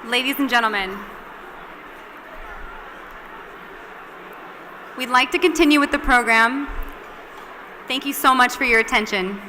Ladies and gentlemen, we'd like to continue with the program. Thank you so much for your attention.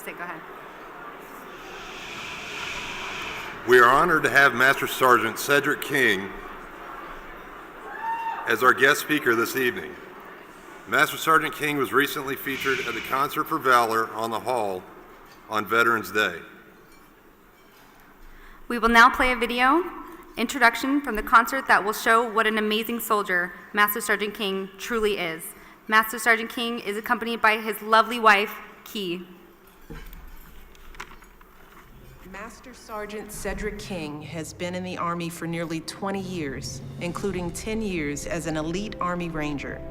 Go ahead. We are honored to have Master Sergeant Cedric King as our guest speaker this evening. Master Sergeant King was recently featured at the Concert for Valor on the Hall on Veterans Day. We will now play a video introduction from the concert that will show what an amazing soldier Master Sergeant King truly is. Master Sergeant King is accompanied by his lovely wife, Key. Master Sergeant Cedric King has been in the Army for nearly 20 years, including 10 years as an elite Army Ranger.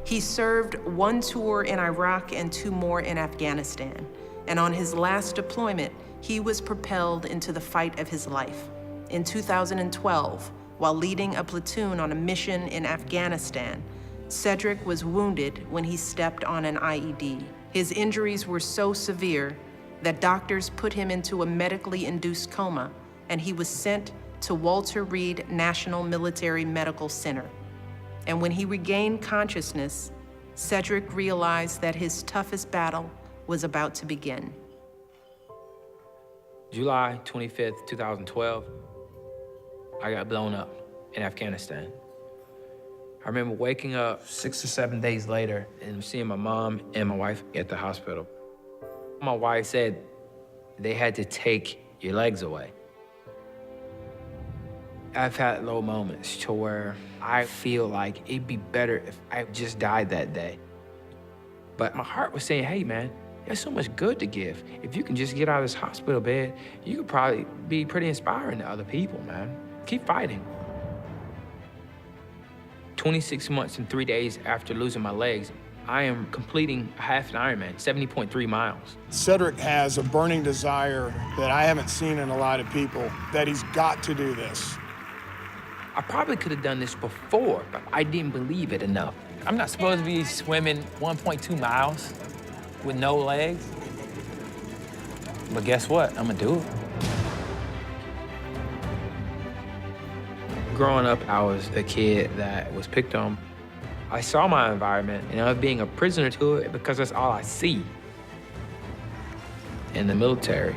He served 1 tour in Iraq and 2 more in Afghanistan. And on his last deployment, he was propelled into the fight of his life. In 2012, while leading a platoon on a mission in Afghanistan, Cedric was wounded when he stepped on an IED. His injuries were so severe that doctors put him into a medically induced coma, and he was sent to Walter Reed National Military Medical Center. And when he regained consciousness, Cedric realized that his toughest battle was about to begin. July 25th, 2012, I got blown up in Afghanistan. I remember waking up 6 or 7 days later and seeing my mom and my wife at the hospital. My wife said they had to take your legs away. I've had low moments to where I feel like it'd be better if I just died that day. But my heart was saying, hey man, there's so much good to give. If you can just get out of this hospital bed, you could probably be pretty inspiring to other people, man. Keep fighting. 26 months and 3 days after losing my legs, I am completing half an Ironman, 70.3 miles. Cedric has a burning desire that I haven't seen in a lot of people, that he's got to do this. I probably could have done this before, but I didn't believe it enough. I'm not supposed to be swimming 1.2 miles with no legs. But guess what? I'm gonna do it. Growing up, I was a kid that was picked on. I saw my environment, and I was being a prisoner to it because that's all I see. In the military,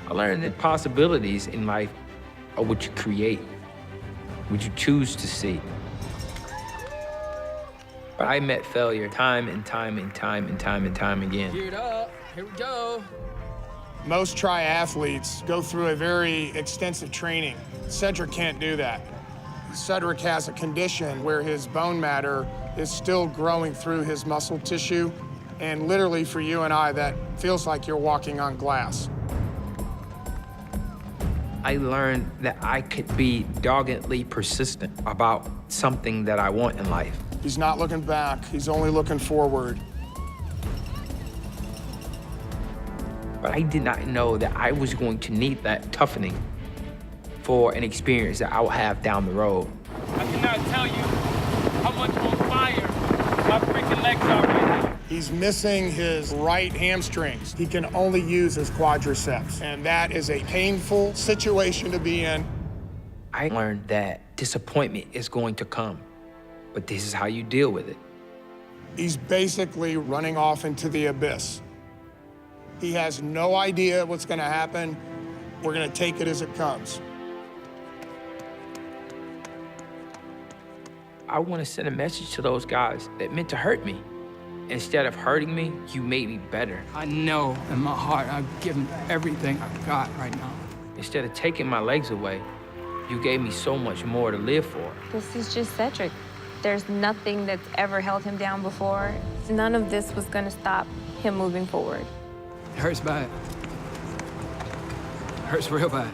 I learned that possibilities in life are what you create, what you choose to see. But I met failure time and time and time and time and time again. Geared up, here we go. Most triathletes go through a very extensive training. Cedric can't do that. Cedric has a condition where his bone matter is still growing through his muscle tissue, and literally for you and I, that feels like you're walking on glass. I learned that I could be doggedly persistent about something that I want in life. He's not looking back, he's only looking forward. But I did not know that I was going to need that toughening for an experience that I will have down the road. I cannot tell you how much on fire my freaking legs are right now. He's missing his right hamstrings. He can only use his quadriceps, and that is a painful situation to be in. I learned that disappointment is going to come, but this is how you deal with it. He's basically running off into the abyss. He has no idea what's gonna happen. We're gonna take it as it comes. I want to send a message to those guys that meant to hurt me. Instead of hurting me, you made me better. I know in my heart I've given everything I've got right now. Instead of taking my legs away, you gave me so much more to live for. This is just Cedric. There's nothing that's ever held him down before. None of this was gonna stop him moving forward. It hurts bad. It hurts real bad.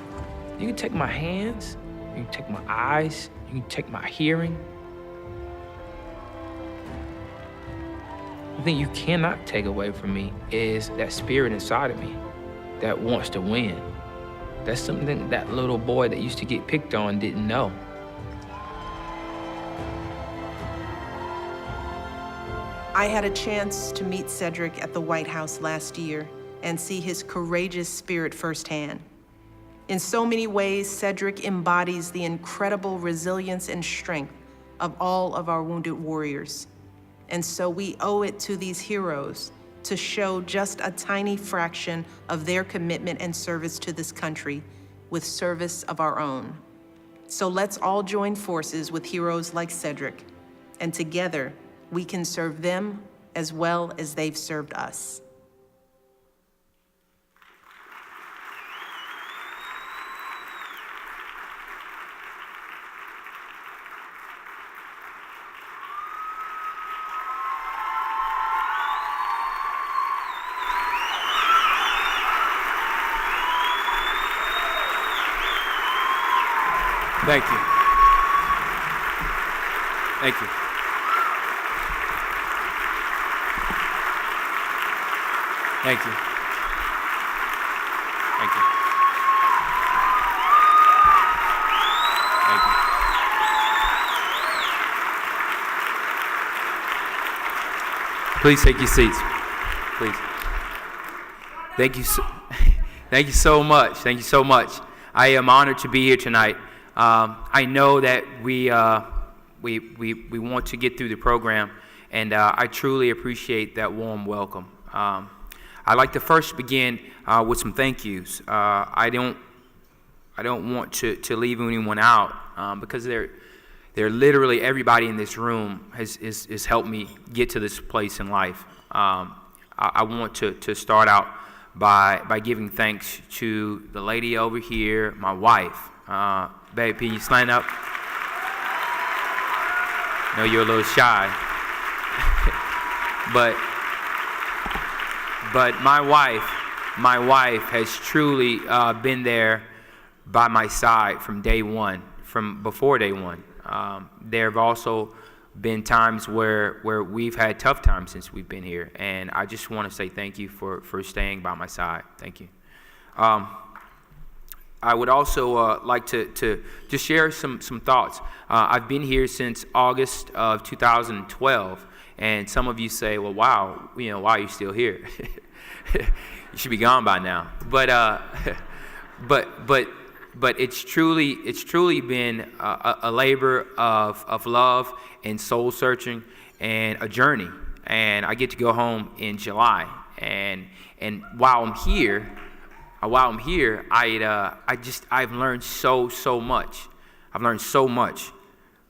You can take my hands, you can take my eyes, you can take my hearing, The thing you cannot take away from me is that spirit inside of me that wants to win. That's something that little boy that used to get picked on didn't know. I had a chance to meet Cedric at the White House last year and see his courageous spirit firsthand. In so many ways, Cedric embodies the incredible resilience and strength of all of our wounded warriors. And so we owe it to these heroes to show just a tiny fraction of their commitment and service to this country with service of our own. So let's all join forces with heroes like Cedric, and together we can serve them as well as they've served us. Thank you. Thank you. Thank you. Thank you. Thank you. Please take your seats. Please. Thank you so, thank you so much. Thank you so much. I am honored to be here tonight. I know that we want to get through the program, and I truly appreciate that warm welcome. I'd like to first begin with some thank yous. I don't want to leave anyone out because they're literally everybody in this room has helped me get to this place in life. I want to start out by giving thanks to the lady over here, my wife. Babe, can you stand up? I know you're a little shy. But my wife has truly been there by my side from day one, from before day one. There have also been times where we've had tough times since we've been here, and I just want to say thank you for staying by my side. Thank you. I would also like to just share some thoughts. I've been here since August of 2012, and some of you say, well, wow, why are you still here? You should be gone by now. But it's truly been a labor of love and soul searching and a journey. And I get to go home in July. And while I'm here, I've learned so much. I've learned so much.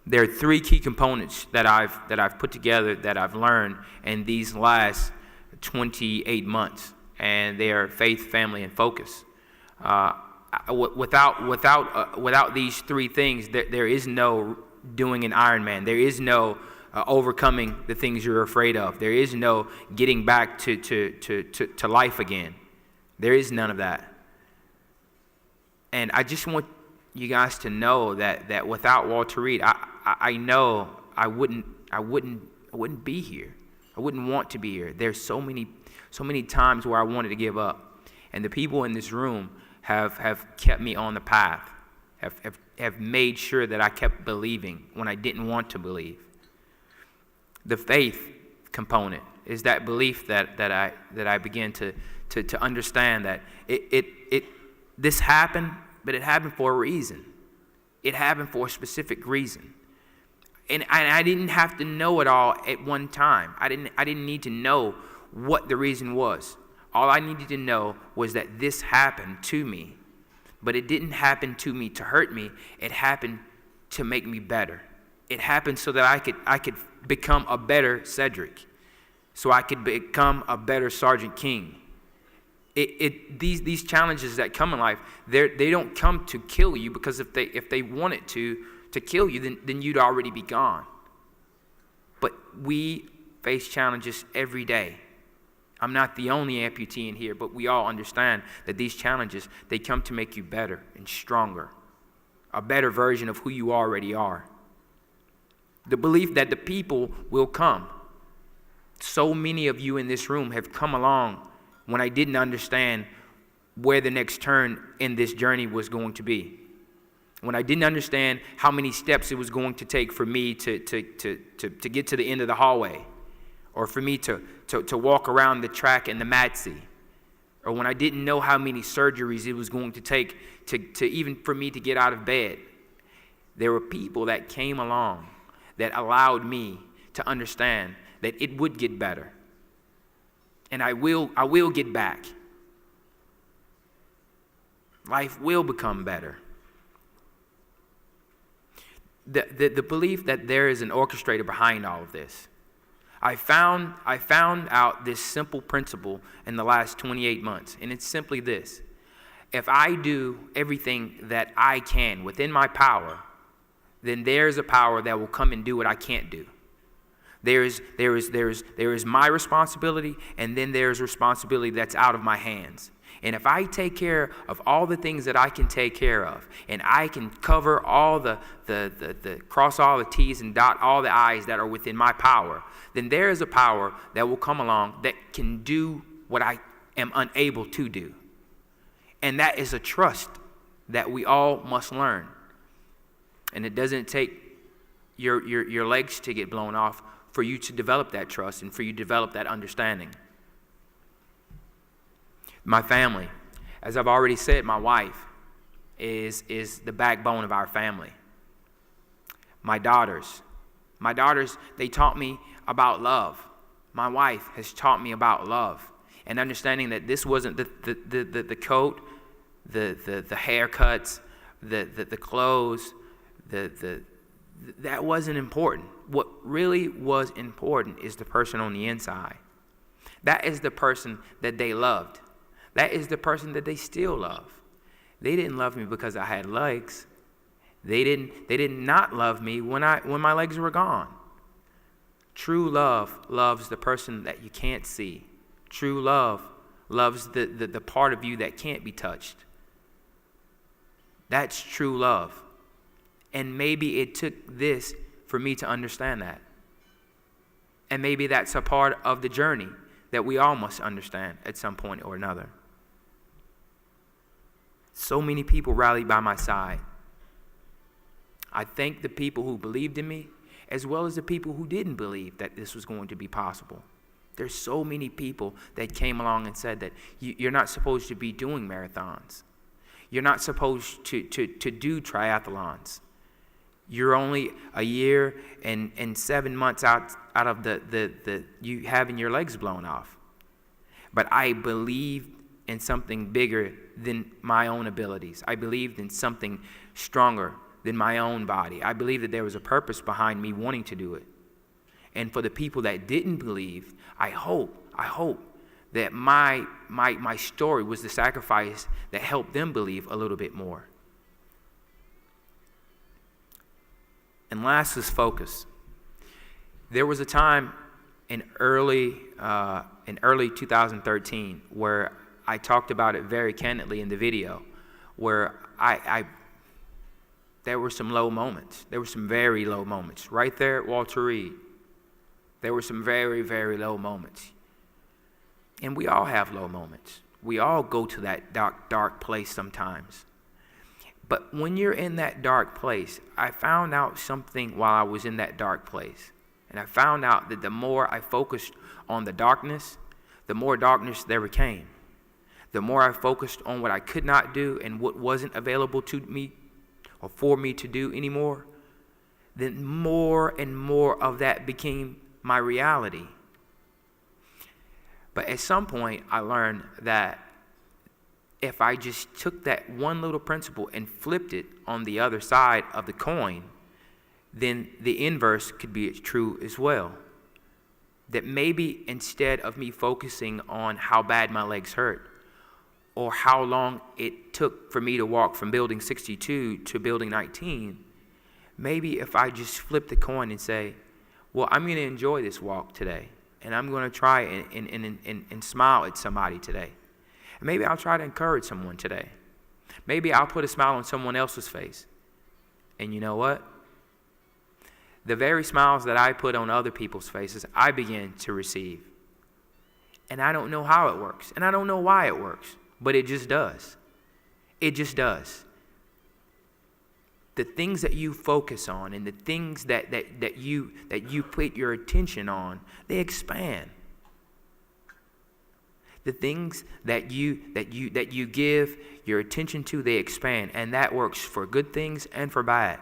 There are three key components that I've put together that I've learned in these last 28 months, and they are faith, family, and focus. Without these three things, there is no doing an Ironman. There is no overcoming the things you're afraid of. There is no getting back to life again. There is none of that. And I just want you guys to know that without Walter Reed, I know I wouldn't be here. I wouldn't want to be here. There's so many times where I wanted to give up. And the people in this room have kept me on the path, have made sure that I kept believing when I didn't want to believe. The faith component is that belief that I began to understand that this happened, but it happened for a reason. It happened for a specific reason. And I didn't have to know it all at one time. I didn't need to know what the reason was. All I needed to know was that this happened to me. But it didn't happen to me to hurt me. It happened to make me better. It happened so that I could become a better Cedric. So I could become a better Sergeant King. These challenges that come in life, they don't come to kill you, because if they wanted to kill you, then you'd already be gone. But we face challenges every day. I'm not the only amputee in here, but we all understand that these challenges, they come to make you better and stronger, a better version of who you already are. The belief that the people will come. So many of you in this room have come along when I didn't understand where the next turn in this journey was going to be. When I didn't understand how many steps it was going to take for me to get to the end of the hallway, or for me to walk around the track in the Matsy, or when I didn't know how many surgeries it was going to take to even for me to get out of bed. There were people that came along that allowed me to understand that it would get better. And I will get back. Life will become better. The belief that there is an orchestrator behind all of this. I found out this simple principle in the last 28 months, and it's simply this. If I do everything that I can within my power, then there's a power that will come and do what I can't do. There is my responsibility, and then there's responsibility that's out of my hands. And if I take care of all the things that I can take care of, and I can cover all the cross all the T's and dot all the I's that are within my power, then there is a power that will come along that can do what I am unable to do. And that is a trust that we all must learn. And it doesn't take your legs to get blown off for you to develop that trust and for you to develop that understanding. My family, as I've already said, my wife is the backbone of our family. My daughters, they taught me about love. My wife has taught me about love and understanding that this wasn't the coat, the haircuts, the clothes, that wasn't important. What really was important is the person on the inside. That is the person that they loved. That is the person that they still love. They didn't love me because I had legs. They did not love me when my legs were gone. True love loves the person that you can't see. True love loves the part of you that can't be touched. That's true love. And maybe it took this for me to understand that. And maybe that's a part of the journey that we all must understand at some point or another. So many people rallied by my side. I thank the people who believed in me, as well as the people who didn't believe that this was going to be possible. There's so many people that came along and said that you're not supposed to be doing marathons. You're not supposed to do triathlons. You're only a year and 7 months out of the you having your legs blown off. But I believed in something bigger than my own abilities. I believed in something stronger than my own body. I believed that there was a purpose behind me wanting to do it. And for the people that didn't believe, I hope that my story was the sacrifice that helped them believe a little bit more. And last is focus. There was a time in early 2013 where I talked about it very candidly in the video, where there were some low moments. There were some very low moments. Right there at Walter Reed, there were some very, very low moments. And we all have low moments. We all go to that dark place sometimes. But when you're in that dark place, I found out something while I was in that dark place. And I found out that the more I focused on the darkness, the more darkness there became. The more I focused on what I could not do and what wasn't available to me or for me to do anymore, then more and more of that became my reality. But at some point, I learned that if I just took that one little principle and flipped it on the other side of the coin, then the inverse could be true as well. That maybe instead of me focusing on how bad my legs hurt or how long it took for me to walk from building 62 to building 19, maybe if I just flip the coin and say, well, I'm going to enjoy this walk today, and I'm going to try and smile at somebody today. And maybe I'll try to encourage someone today. Maybe I'll put a smile on someone else's face. And you know what? the very smiles that I put on other people's faces, I begin to receive. And I don't know how it works, and I don't know why it works, but it just does. It just does. The things that you focus on and the things that you put your attention on, they expand. The things that you give your attention to, they expand, and that works for good things and for bad.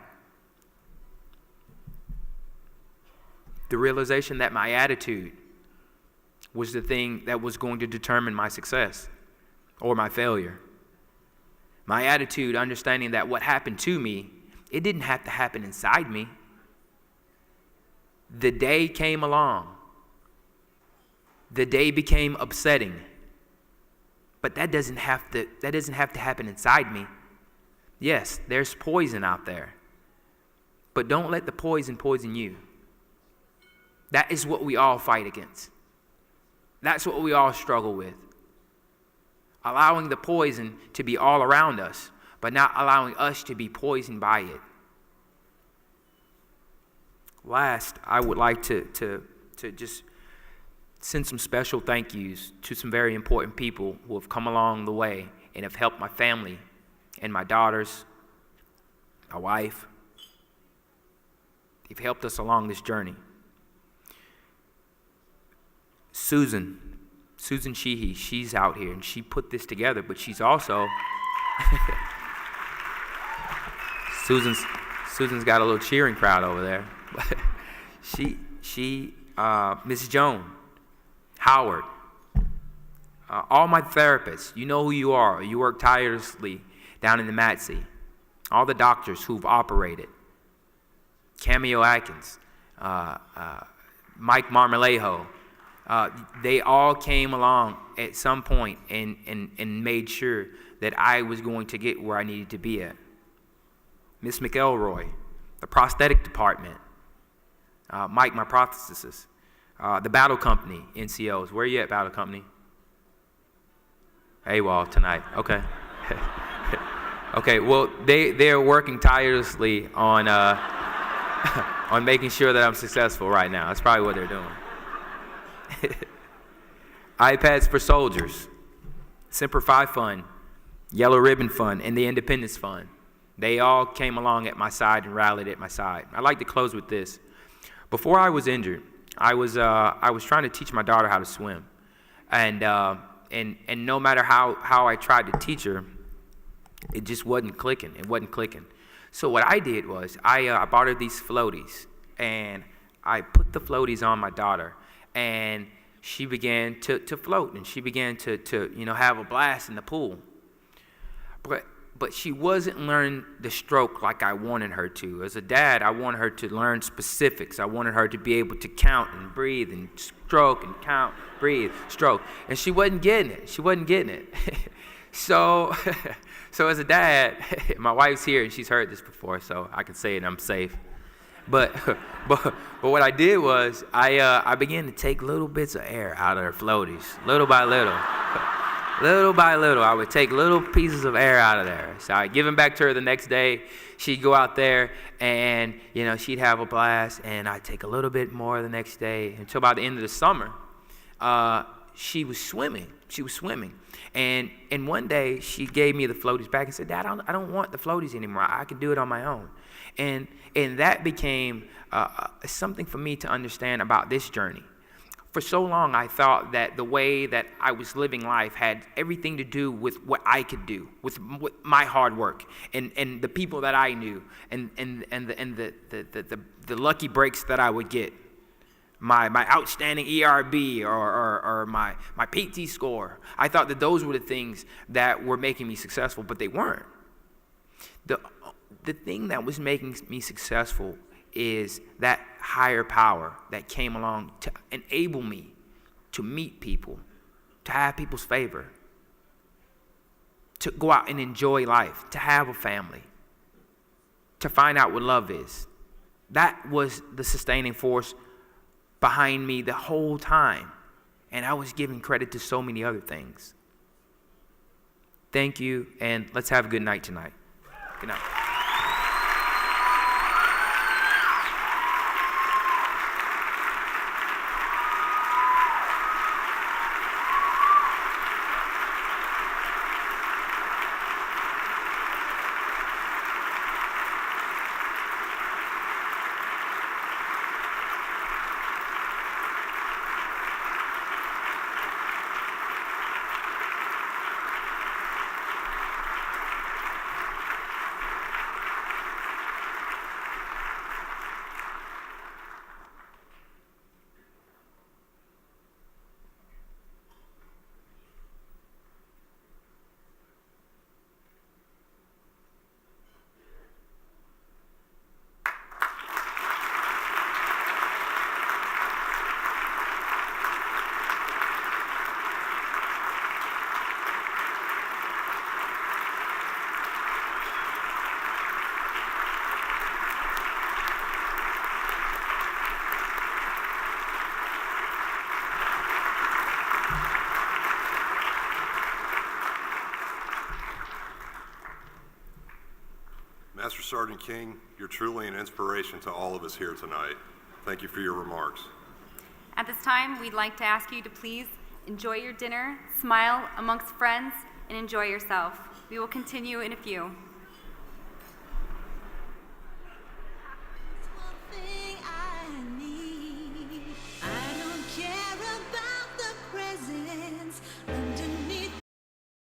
The realization that my attitude was the thing that was going to determine my success or my failure. My attitude, understanding that what happened to me, it didn't have to happen inside me. The day came along. The day became upsetting. But that doesn't have to happen inside me. Yes, there's poison out there. But don't let the poison poison you. That is what we all fight against. That's what we all struggle with. Allowing the poison to be all around us, but not allowing us to be poisoned by it. Last, I would like to just send some special thank yous to some very important people who have come along the way and have helped my family and my daughters, my wife. They've helped us along this journey. Susan Sheehy, she's out here, and she put this together, but she's also, Susan's got a little cheering crowd over there. Mrs. Joan, Howard, all my therapists, you know who you are. You work tirelessly down in the MATC. All the doctors who've operated. Cameo Atkins, Mike Marmolejo, they all came along at some point and made sure that I was going to get where I needed to be at. Miss McElroy, the prosthetic department, Mike, my prosthesist, the Battle Company, NCOs. Where are you at, Battle Company? AWOL tonight. Okay. Okay, well, they're working tirelessly on on making sure that I'm successful right now. That's probably what they're doing. iPads for Soldiers, Semper Fi Fund, Yellow Ribbon Fund, and the Independence Fund. They all came along at my side and rallied at my side. I'd like to close with this. Before I was injured, I was trying to teach my daughter how to swim, and no matter how I tried to teach her, it just wasn't clicking. It wasn't clicking. So what I did was I bought her these floaties, and I put the floaties on my daughter, and she began to float, and she began to have a blast in the pool. But she wasn't learning the stroke like I wanted her to. As a dad, I wanted her to learn specifics. I wanted her to be able to count and breathe and stroke and count, breathe, stroke. And she wasn't getting it. She wasn't getting it. So as a dad, my wife's here and she's heard this before, so I can say it and I'm safe. But what I did was I began to take little bits of air out of her floaties, little by little. Little by little, I would take little pieces of air out of there. So I'd give them back to her the next day. She'd go out there and, she'd have a blast. And I'd take a little bit more the next day until by the end of the summer, she was swimming. She was swimming. And one day she gave me the floaties back and said, Dad, I don't want the floaties anymore. I can do it on my own. And that became something for me to understand about this journey. For so long, I thought that the way that I was living life had everything to do with what I could do, with my hard work, and the people that I knew, and the lucky breaks that I would get, my outstanding ERB or my PT score. I thought that those were the things that were making me successful, but they weren't. The thing that was making me successful is that higher power that came along to enable me to meet people, to have people's favor, to go out and enjoy life, to have a family, to find out what love is. That was the sustaining force behind me the whole time. And I was giving credit to so many other things. Thank you, and let's have a good night tonight. Good night. Sergeant King, you're truly an inspiration to all of us here tonight. Thank you for your remarks. At this time, we'd like to ask you to please enjoy your dinner, smile amongst friends, and enjoy yourself. We will continue in a few.